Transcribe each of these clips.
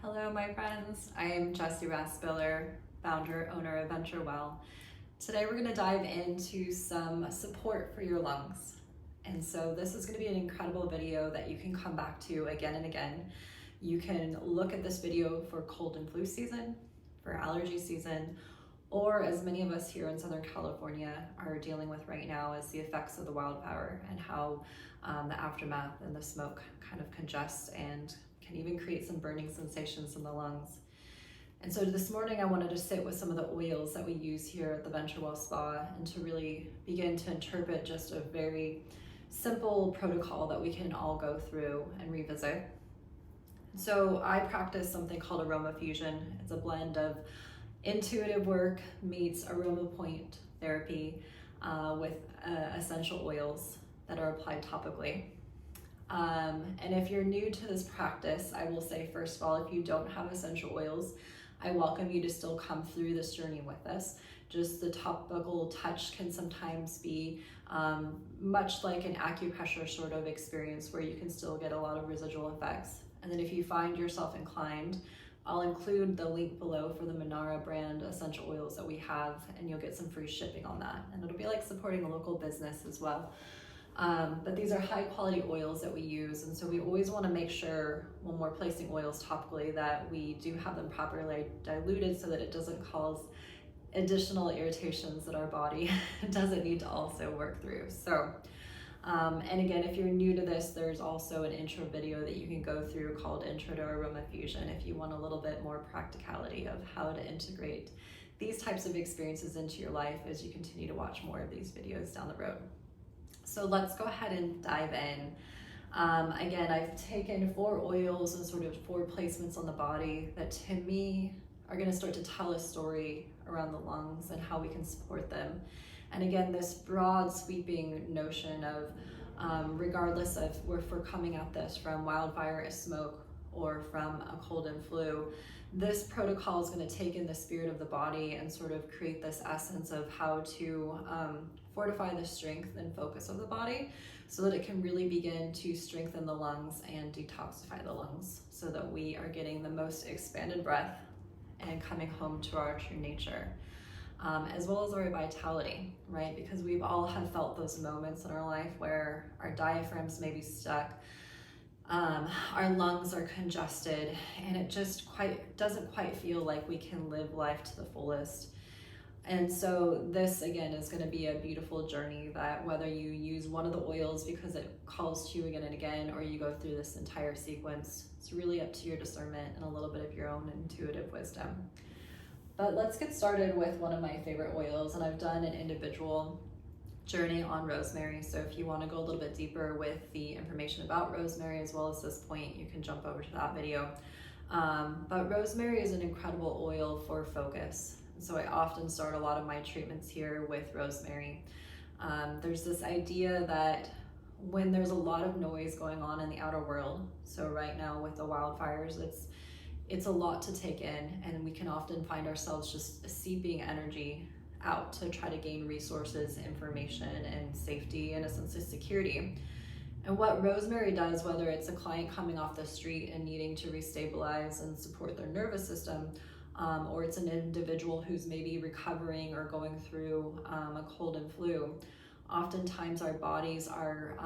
Hello, my friends. I am Jessie Raspiller, founder, owner of Venture Well. Today, we're going to dive into some support for your lungs. And so this is going to be an incredible video that you can come back to again and again. You can look at this video for cold and flu season, for allergy season, or as many of us here in Southern California are dealing with right now is the effects of the wildfire and how the aftermath and the smoke kind of congests and can even create some burning sensations in the lungs. And so this morning I wanted to sit with some of the oils that we use here at the Venture Well Spa and to really begin to interpret just a very simple protocol that we can all go through and revisit. So I practice something called Aroma Fusion. It's a blend of intuitive work meets aroma point therapy with essential oils that are applied topically. And if you're new to this practice, I will say, first of all, if you don't have essential oils, I welcome you to still come through this journey with us. Just the topical touch can sometimes be much like an acupressure sort of experience where you can still get a lot of residual effects. And then if you find yourself inclined, I'll include the link below for the Manara brand essential oils that we have, and you'll get some free shipping on that. And it'll be like supporting a local business as well. But these are high quality oils that we use, and so we always want to make sure when we're placing oils topically that we do have them properly diluted so that it doesn't cause additional irritations that our body doesn't need to also work through. So, and again, if you're new to this, there's also an intro video that you can go through called Intro to Aroma Fusion if you want a little bit more practicality of how to integrate these types of experiences into your life as you continue to watch more of these videos down the road. So let's go ahead and dive in. Again, I've taken 4 oils and sort of 4 placements on the body that to me are going to start to tell a story around the lungs and how we can support them. And again, this broad sweeping notion of regardless of if we're coming at this from wildfire, smoke, or from a cold and flu, this protocol is going to take in the spirit of the body and sort of create this essence of how to fortify the strength and focus of the body so that it can really begin to strengthen the lungs and detoxify the lungs so that we are getting the most expanded breath and coming home to our true nature, as well as our vitality, right? Because we've all have felt those moments in our life where our diaphragms may be stuck, our lungs are congested, and it just doesn't quite feel like we can live life to the fullest. And so this again is going to be a beautiful journey that whether you use one of the oils because it calls to you again and again, or you go through this entire sequence, it's really up to your discernment and a little bit of your own intuitive wisdom. But let's get started with one of my favorite oils, and I've done an individual journey on rosemary. So if you want to go a little bit deeper with the information about rosemary as well as this point, you can jump over to that video. But rosemary is an incredible oil for focus. So I often start a lot of my treatments here with rosemary. There's this idea that when there's a lot of noise going on in the outer world, so right now with the wildfires, it's a lot to take in, and we can often find ourselves just seeping energy out to try to gain resources, information, and safety, and a sense of security. And what rosemary does, whether it's a client coming off the street and needing to restabilize and support their nervous system, or it's an individual who's maybe recovering or going through a cold and flu, oftentimes our bodies are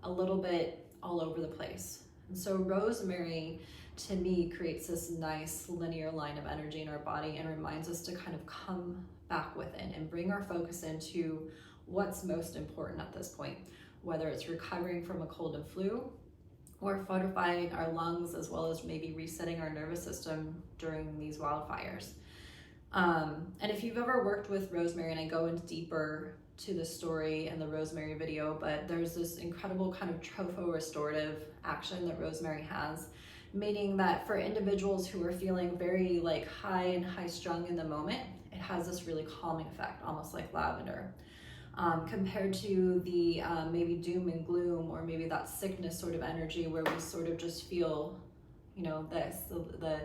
a little bit all over the place. And so rosemary, to me, creates this nice linear line of energy in our body and reminds us to kind of come back within and bring our focus into what's most important at this point, whether it's recovering from a cold and flu or fortifying our lungs, as well as maybe resetting our nervous system during these wildfires. And if you've ever worked with rosemary, and I go into deeper to the story in the rosemary video, but there's this incredible kind of tropho-restorative action that rosemary has, meaning that for individuals who are feeling very like high and high-strung in the moment, it has this really calming effect, almost like lavender. Compared to the maybe doom and gloom, or maybe that sickness sort of energy where we sort of just feel, the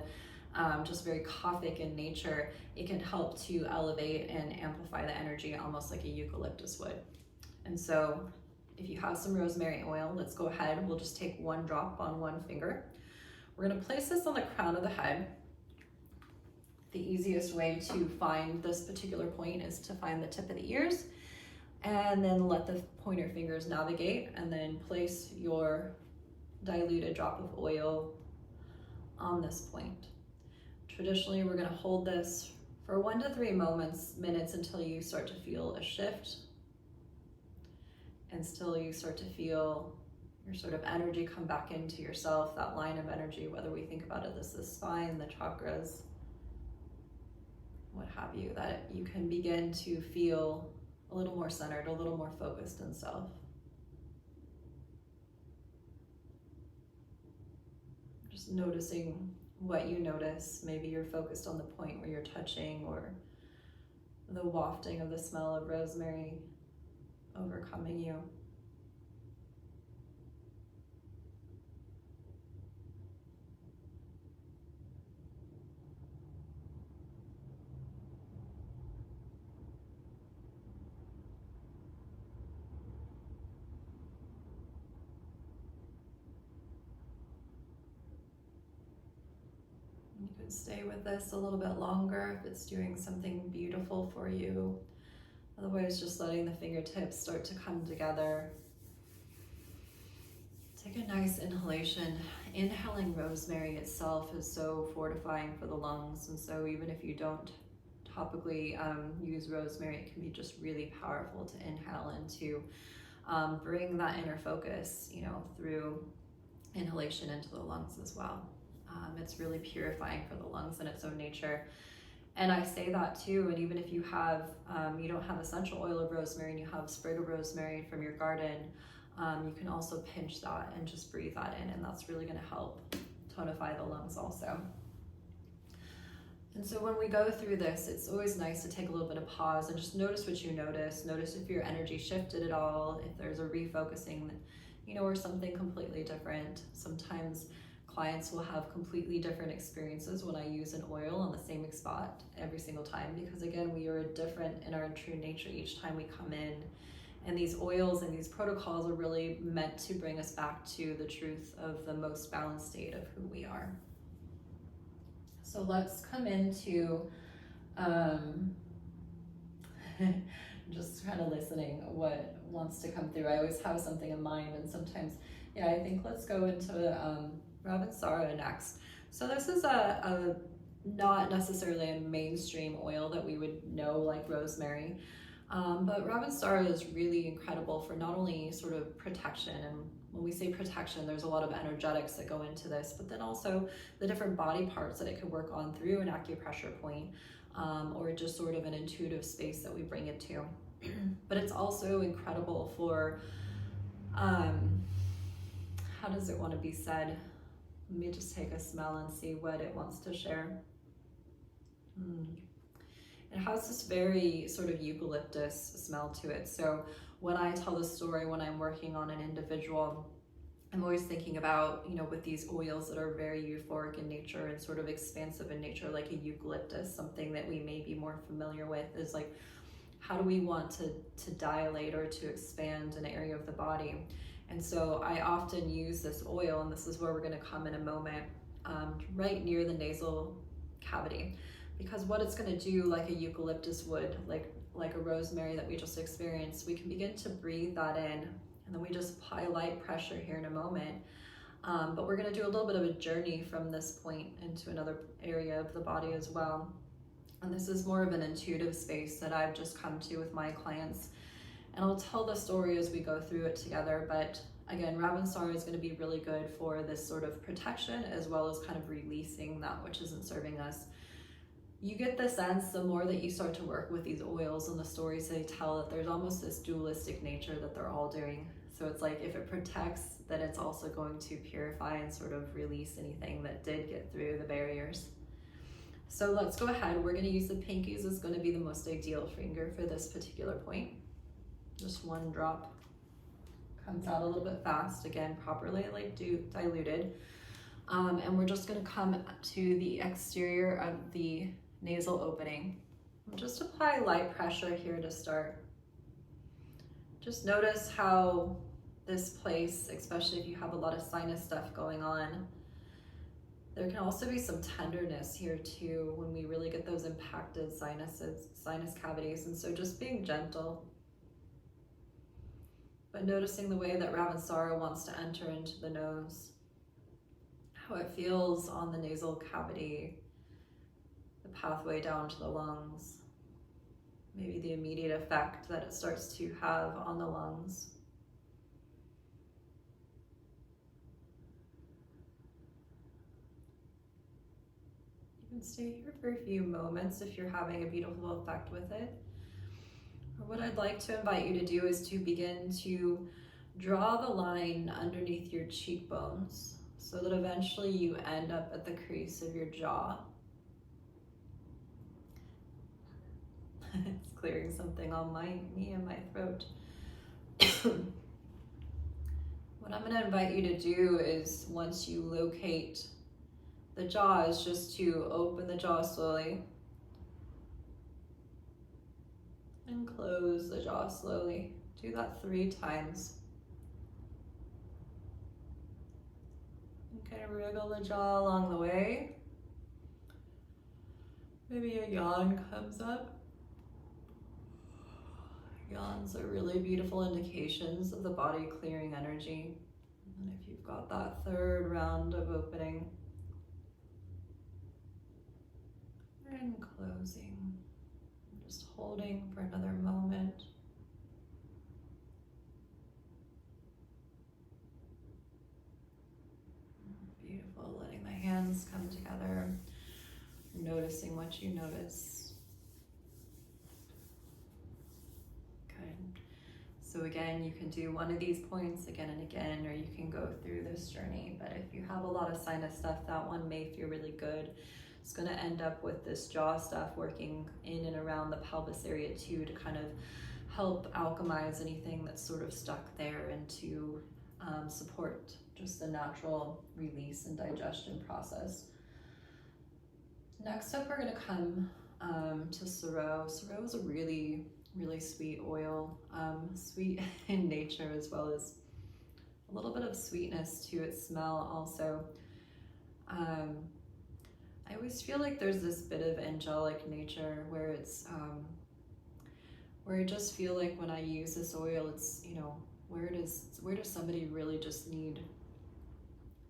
just very caustic in nature, it can help to elevate and amplify the energy almost like a eucalyptus would. And so if you have some rosemary oil, let's go ahead, we'll just take 1 drop on 1 finger. We're gonna place this on the crown of the head. The easiest way to find this particular point is to find the tip of the ears and then let the pointer fingers navigate, and then place your diluted drop of oil on this point. Traditionally, we're gonna hold this for 1 to 3 minutes until you start to feel a shift, and still you start to feel your sort of energy come back into yourself, that line of energy, whether we think about it as the spine, the chakras, what have you, that you can begin to feel a little more centered, a little more focused in self. Just noticing what you notice. Maybe you're focused on the point where you're touching, or the wafting of the smell of rosemary overcoming you. You can stay with this a little bit longer if it's doing something beautiful for you. Otherwise, just letting the fingertips start to come together. Take a nice inhalation. Inhaling rosemary itself is so fortifying for the lungs, and so even if you don't topically use rosemary, it can be just really powerful to inhale and to bring that inner focus, you know, through inhalation into the lungs as well. It's really purifying for the lungs in its own nature. And I say that too, and even if you have, you don't have essential oil of rosemary and you have sprig of rosemary from your garden, you can also pinch that and just breathe that in, and that's really gonna help tonify the lungs also. And so when we go through this, it's always nice to take a little bit of pause and just notice what you notice. Notice if your energy shifted at all, if there's a refocusing, you know, or something completely different. Sometimes clients will have completely different experiences when I use an oil on the same spot every single time, because again, we are different in our true nature each time we come in. And these oils and these protocols are really meant to bring us back to the truth of the most balanced state of who we are. So let's come into just kind of listening what wants to come through. I always have something in mind, and sometimes, yeah, I think let's go into Ravensara next. So this is a not necessarily a mainstream oil that we would know like rosemary, but Ravensara is really incredible for not only sort of protection, and when we say protection, there's a lot of energetics that go into this, but then also the different body parts that it could work on through an acupressure point, or just sort of an intuitive space that we bring it to. But it's also incredible for, how does it want to be said? Let me just take a smell and see what it wants to share. It has this very sort of eucalyptus smell to it. So when I tell the story, when I'm working on an individual, I'm always thinking about, you know, with these oils that are very euphoric in nature and sort of expansive in nature, like a eucalyptus, something that we may be more familiar with is like, how do we want to dilate or to expand an area of the body? And so I often use this oil, and this is where we're going to come in a moment, right near the nasal cavity, because what it's going to do, like a eucalyptus would, like a rosemary that we just experienced, we can begin to breathe that in, and then we just apply light pressure here in a moment. But we're going to do a little bit of a journey from this point into another area of the body as well. And this is more of an intuitive space that I've just come to with my clients. And I'll tell the story as we go through it together. But again, Ravensara is going to be really good for this sort of protection, as well as kind of releasing that which isn't serving us. You get the sense the more that you start to work with these oils and the stories they tell, that there's almost this dualistic nature that they're all doing. So it's like if it protects, then it's also going to purify and sort of release anything that did get through the barriers. So let's go ahead. We're going to use the pinkies is going to be the most ideal finger for this particular point. Just one drop comes out a little bit fast, again, properly like diluted. And we're just going to come to the exterior of the nasal opening. Just apply light pressure here to start. Just notice how this place, especially if you have a lot of sinus stuff going on, There can also be some tenderness here too when we really get those impacted sinus cavities. And so just being gentle, but noticing the way that Ravensara wants to enter into the nose, how it feels on the nasal cavity, the pathway down to the lungs, maybe the immediate effect that it starts to have on the lungs. You can stay here for a few moments if you're having a beautiful effect with it. Or what I'd like to invite you to do is to begin to draw the line underneath your cheekbones so that eventually you end up at the crease of your jaw. It's clearing something on me and my throat. What I'm going to invite you to do is, once you locate the jaw, is just to open the jaw slowly and close the jaw slowly. Do that 3 times. You can wriggle the jaw along the way. Maybe a yawn comes up. Yawns are really beautiful indications of the body clearing energy. And if you've got that 3rd round of opening and closing, just holding for another moment. Beautiful, letting the hands come together, noticing what you notice. So again, you can do one of these points again and again, or you can go through this journey. But if you have a lot of sinus stuff, that one may feel really good. It's going to end up with this jaw stuff working in and around the pelvis area too, to kind of help alchemize anything that's sort of stuck there and to support just the natural release and digestion process. Next up, we're going to come to sorrel. Sorrel is a really sweet oil, sweet in nature as well as a little bit of sweetness to its smell also. I always feel like there's this bit of angelic nature where it's where I just feel like when I use this oil, it's, you know, where does somebody really just need,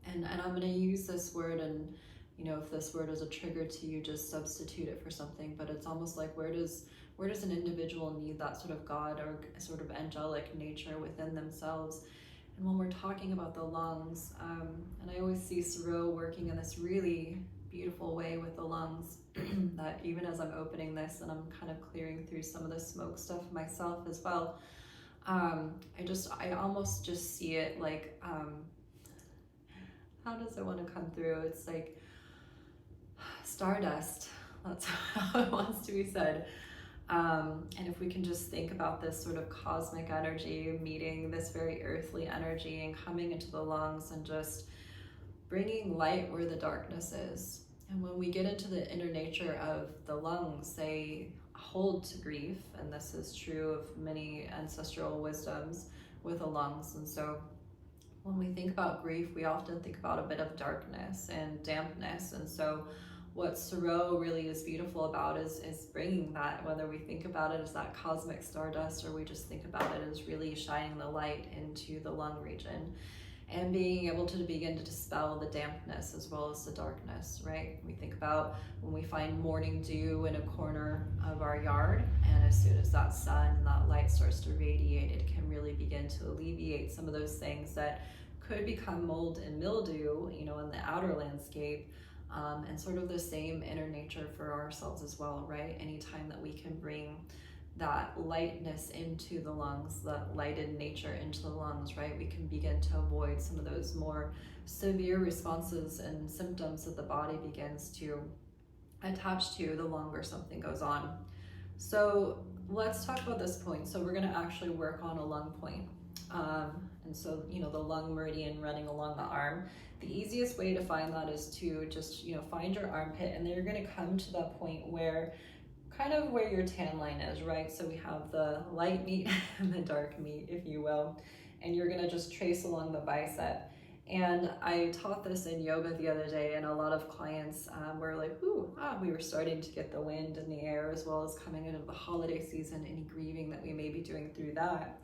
and I'm going to use this word, and you know, if this word is a trigger to you, just substitute it for something. But it's almost like where does an individual need that sort of God or sort of angelic nature within themselves? And when we're talking about the lungs, and I always see sorrel working in this really beautiful way with the lungs, that even as I'm opening this and I'm kind of clearing through some of the smoke stuff myself as well, I almost just see it like, how does it want to come through? It's like stardust. That's how it wants to be said. And if we can just think about this sort of cosmic energy meeting this very earthly energy and coming into the lungs and just bringing light where the darkness is. And when we get into the inner nature of the lungs, they hold to grief, and this is true of many ancestral wisdoms with the lungs. And so when we think about grief, we often think about a bit of darkness and dampness. And so what sorrel really is beautiful about is bringing that, whether we think about it as that cosmic stardust or we just think about it as really shining the light into the lung region and being able to begin to dispel the dampness as well as the darkness, right? We think about when we find morning dew in a corner of our yard, and as soon as that sun and that light starts to radiate, it can really begin to alleviate some of those things that could become mold and mildew, you know, in the outer landscape. And sort of the same inner nature for ourselves as well, right? Anytime that we can bring that lightness into the lungs, that lighted nature into the lungs, right? We can begin to avoid some of those more severe responses and symptoms that the body begins to attach to the longer something goes on. So let's talk about this point. So we're gonna actually work on a lung point. And so, you know, the lung meridian running along the arm. The easiest way to find that is to just, you know, find your armpit, and then you're going to come to that point where, kind of where your tan line is, right? So we have the light meat and the dark meat, if you will, and you're going to just trace along the bicep. And I taught this in yoga the other day, and a lot of clients were like, we were starting to get the wind in the air, as well as coming into the holiday season, any grieving that we may be doing through that.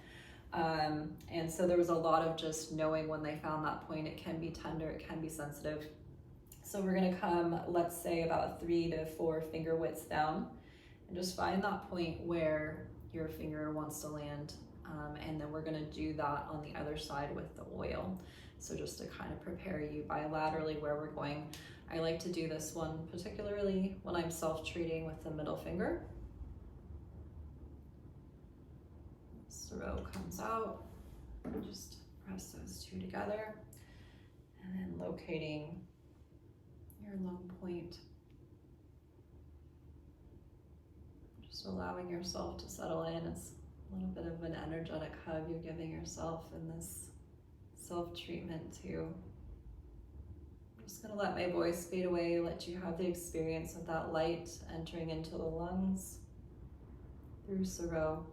And so there was a lot of just knowing when they found that point. It can be tender, it can be sensitive. So we're gonna come, let's say about 3 to 4 finger widths down, and just find that point where your finger wants to land. And then we're gonna do that on the other side with the oil. So just to kind of prepare you bilaterally where we're going. I like to do this one particularly when I'm self-treating with the middle finger. Soro comes out, just press those two together, and then locating your lung point. Just allowing yourself to settle in. It's a little bit of an energetic hug you're giving yourself in this self-treatment too. I'm just gonna let my voice fade away, let you have the experience of that light entering into the lungs through Soro.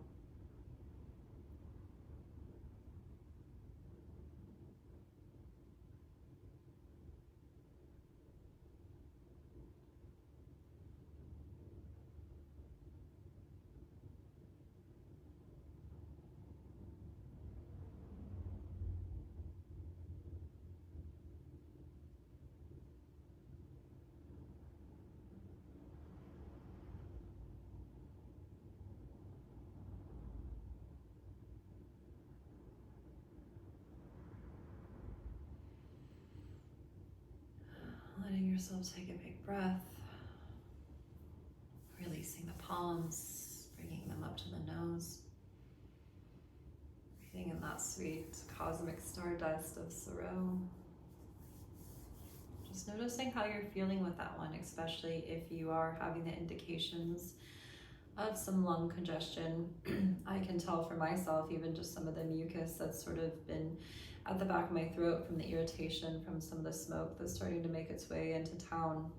Letting yourself take a big breath, releasing the palms, bringing them up to the nose, breathing in that sweet cosmic stardust of Soro. Just noticing how you're feeling with that one, especially if you are having the indications of some lung congestion. I can tell for myself, even just some of the mucus that's sort of been at the back of my throat from the irritation from some of the smoke that's starting to make its way into town,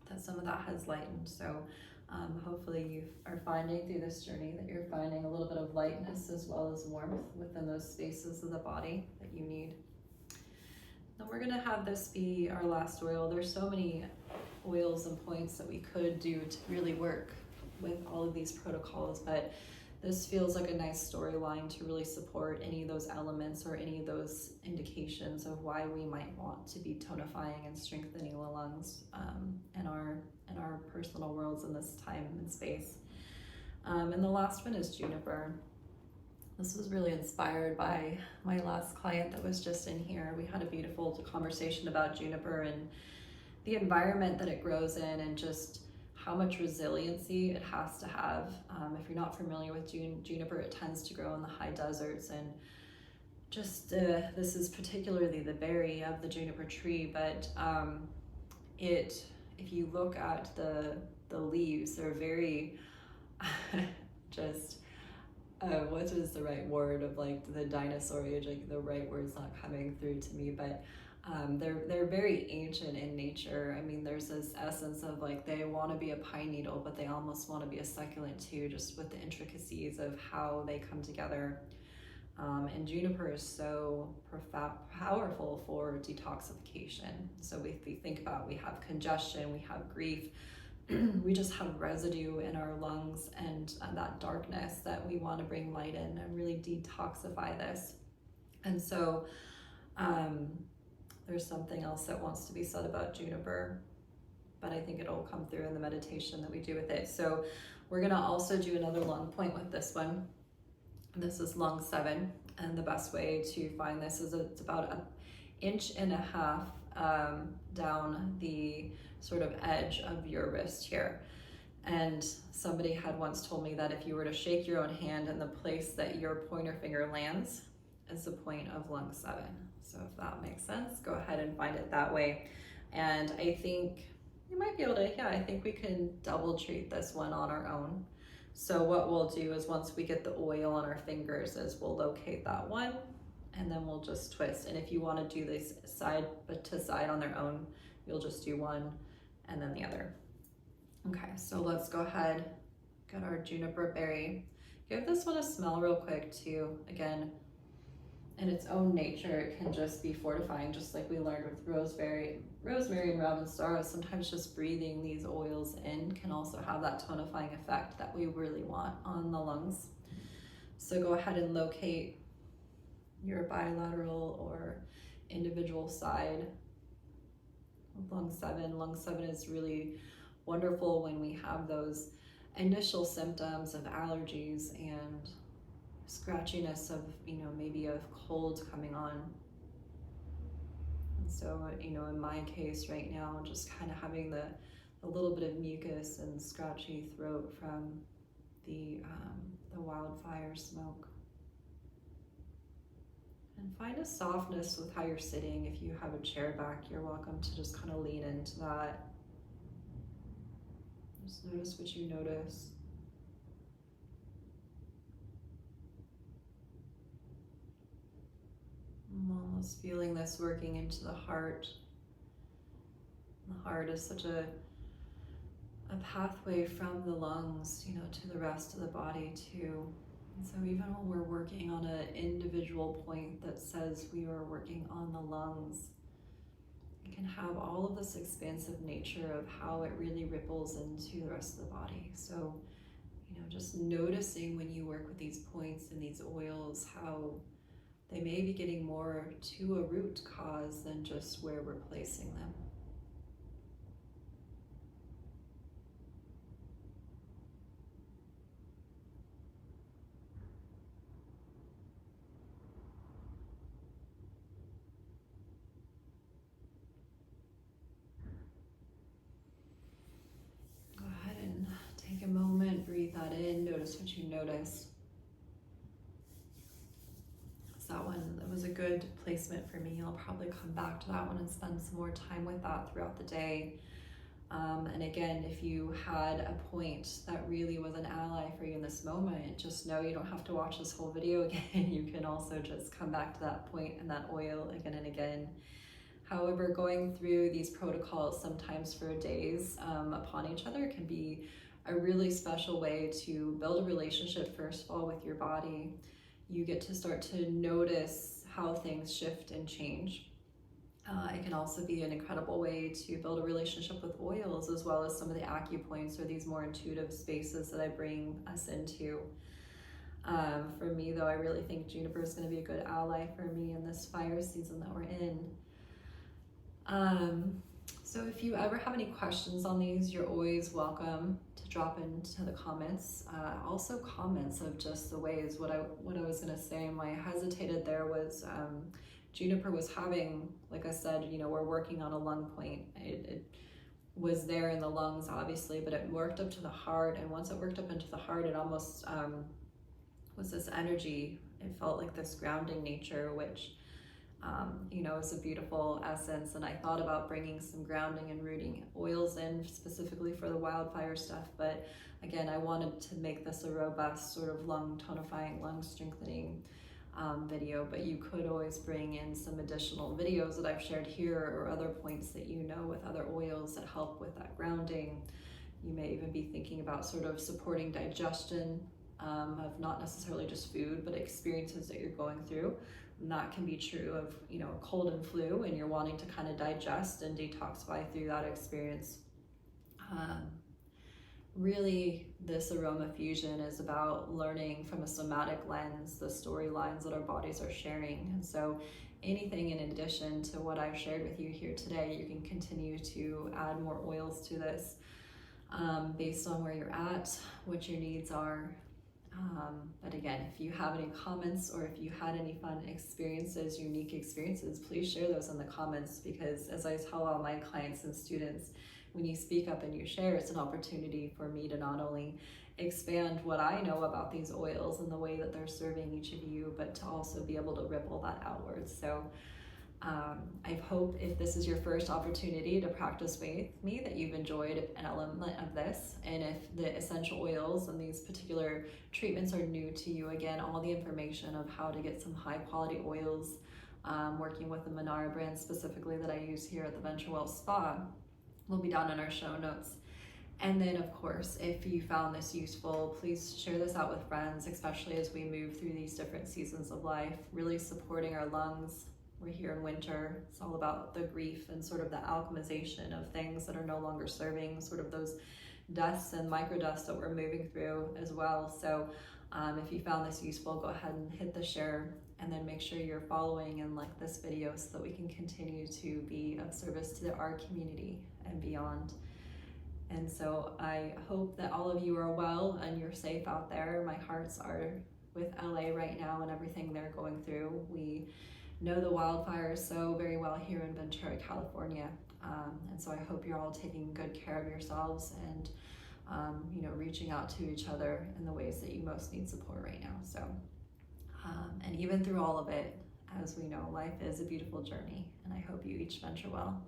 that some of that has lightened. So hopefully you are finding through this journey that you're finding a little bit of lightness as well as warmth within those spaces of the body that you need. And we're gonna have this be our last oil. There's so many oils and points that we could do to really work with all of these protocols, but this feels like a nice storyline to really support any of those elements or any of those indications of why we might want to be tonifying and strengthening the lungs in our personal worlds in this time and space. And the last one is juniper. This was really inspired by my last client that was just in here. We had a beautiful conversation about juniper and the environment that it grows in, and just how much resiliency it has to have. If you're not familiar with juniper, it tends to grow in the high deserts, and just this is particularly the berry of the juniper tree, but if you look at the leaves, they're very just what is the right word of like the dinosaur age, like the right word's not coming through to me, but they're very ancient in nature. I mean, there's this essence of like they want to be a pine needle, but they almost want to be a succulent too, just with the intricacies of how they come together. And juniper is so powerful for detoxification. So if we think about, we have congestion, we have grief, we just have residue in our lungs and that darkness that we want to bring light in and really detoxify this. And so there's something else that wants to be said about juniper, but I think it'll come through in the meditation that we do with it. So we're gonna also do another lung point with this one. This is lung 7, and the best way to find this is it's about 1.5 inches down the sort of edge of your wrist here. And somebody had once told me that if you were to shake your own hand, and the place that your pointer finger lands is the point of lung 7. So if that makes sense, go ahead and find it that way. And I think you might be able to, I think we can double treat this one on our own. So what we'll do is once we get the oil on our fingers is we'll locate that one, and then we'll just twist. And if you want to do this side to side on their own, you'll just do one and then the other. Okay, so let's go ahead, get our juniper berry. Give this one a smell real quick too. Again, in its own nature, it can just be fortifying, just like we learned with rosemary and ravenstar. Sometimes just breathing these oils in can also have that tonifying effect that we really want on the lungs. So go ahead and locate your bilateral or individual side of lung 7. Lung 7 is really wonderful when we have those initial symptoms of allergies and scratchiness of, maybe a cold coming on. And so, in my case right now, just kind of having a little bit of mucus and scratchy throat from the wildfire smoke. And find a softness with how you're sitting. If you have a chair back, you're welcome to just kind of lean into that. Just notice what you notice. I'm almost feeling this working into the heart. The heart is such a pathway from the lungs, to the rest of the body too. And so even when we're working on an individual point that says we are working on the lungs, it can have all of this expansive nature of how it really ripples into the rest of the body. So, just noticing when you work with these points and these oils, how they may be getting more to a root cause than just where we're placing them. Go ahead and take a moment, breathe that in, notice what you notice. That was a good placement for me. I'll probably come back to that one and spend some more time with that throughout the day. And again, if you had a point that really was an ally for you in this moment, just know you don't have to watch this whole video again. You can also just come back to that point and that oil again and again. However, going through these protocols sometimes for days upon each other can be a really special way to build a relationship, first of all, with your body. You get to start to notice how things shift and change. It can also be an incredible way to build a relationship with oils, as well as some of the acupoints or these more intuitive spaces that I bring us into. For me, though, I really think juniper is going to be a good ally for me in this fire season that we're in. So if you ever have any questions on these, you're always welcome to drop into the comments. Also comments of just the ways, what I was gonna say, and why I hesitated there was juniper was having, like I said, we're working on a lung point. It was there in the lungs, obviously, but it worked up to the heart, and once it worked up into the heart, it almost was this energy. It felt like this grounding nature, which is a beautiful essence. And I thought about bringing some grounding and rooting oils in specifically for the wildfire stuff. But again, I wanted to make this a robust sort of lung tonifying, lung strengthening video. But you could always bring in some additional videos that I've shared here or other points that with other oils that help with that grounding. You may even be thinking about sort of supporting digestion of not necessarily just food, but experiences that you're going through. And that can be true of, cold and flu, and you're wanting to kind of digest and detoxify through that experience. Really, this Aroma Fusion is about learning from a somatic lens, the storylines that our bodies are sharing. And so anything in addition to what I've shared with you here today, you can continue to add more oils to this based on where you're at, what your needs are. But again, if you have any comments or if you had any fun experiences, unique experiences, please share those in the comments, because as I tell all my clients and students, when you speak up and you share, it's an opportunity for me to not only expand what I know about these oils and the way that they're serving each of you, but to also be able to ripple that outwards. So I hope if this is your first opportunity to practice with me that you've enjoyed an element of this, and if the essential oils and these particular treatments are new to you, again, all the information of how to get some high quality oils, working with the Manara brand specifically that I use here at the Venture Well Spa, will be down in our show notes. And then, of course, if you found this useful, please share this out with friends, especially as we move through these different seasons of life, really supporting our lungs. We're here in winter. It's all about the grief and sort of the alchemization of things that are no longer serving, sort of those dusts and microdusts that we're moving through as well. So if you found this useful, go ahead and hit the share, and then make sure you're following and like this video so that we can continue to be of service to our community and beyond. And so I hope that all of you are well and you're safe out there. My hearts are with LA right now and everything they're going through. We know the wildfires so very well here in Ventura, California. And so I hope you're all taking good care of yourselves and reaching out to each other in the ways that you most need support right now. So, and even through all of it, as we know, life is a beautiful journey, and I hope you each venture well.